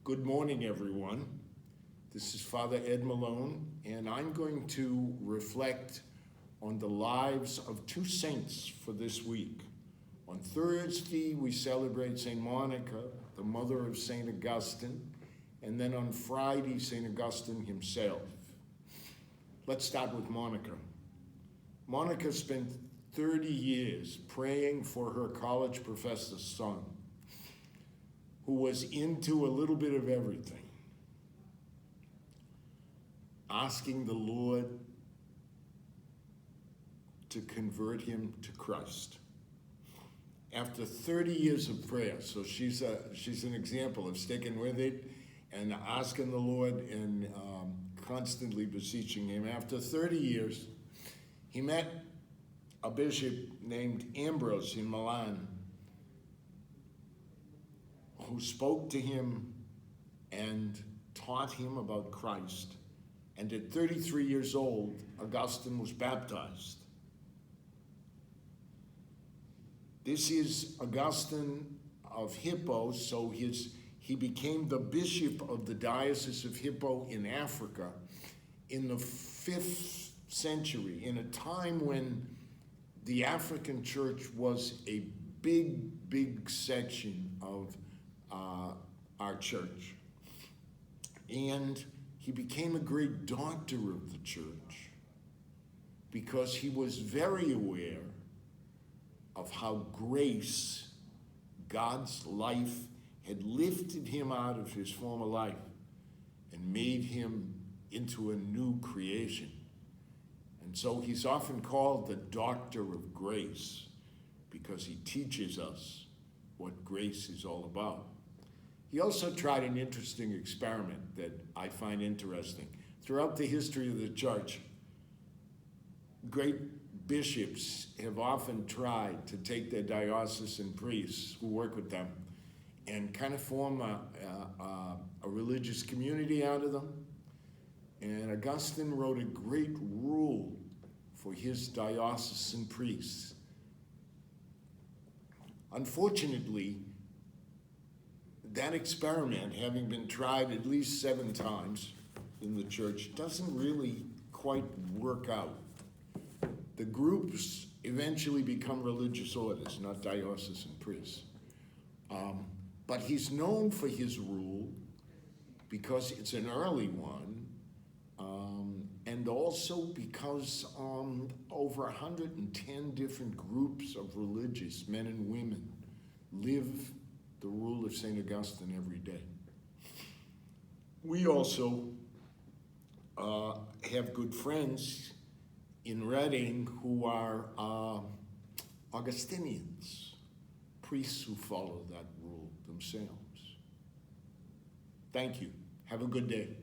Good morning, everyone. This is Father Ed Malone, and I'm going to reflect on the lives of two saints for this week. On Thursday, we celebrate St. Monica, the mother of St. Augustine, and then on Friday, St. Augustine himself. Let's start with Monica. Monica spent 30 years praying for her college professor's son, who was into a little bit of everything, asking the Lord to convert him to Christ. After 30 years of prayer, so she's an example of sticking with it and asking the Lord and constantly beseeching him. After 30 years, he met a bishop named Ambrose in Malone, who spoke to him and taught him about Christ. And at 33 years old, Augustine was baptized. This is Augustine of Hippo, so he became the bishop of the Diocese of Hippo in Africa in the 5th century, in a time when the African church was a big section of our church. And he became a great doctor of the church because he was very aware of how grace, God's life, had lifted him out of his former life and made him into a new creation. And so he's often called the doctor of grace because he teaches us what grace is all about. He also tried an interesting experiment that I find interesting. Throughout the history of the church, great bishops have often tried to take their diocesan priests who work with them and kind of form a religious community out of them. And Augustine wrote a great rule for his diocesan priests. Unfortunately, that experiment, having been tried at least 7 times in the church, doesn't really quite work out. The groups eventually become religious orders, not diocesan priests. But he's known for his rule because it's an early one, and also because over 110 different groups of religious men and women live the rule of St. Augustine every day. We also have good friends in Reading who are Augustinians, priests who follow that rule themselves. Thank you. Have a good day.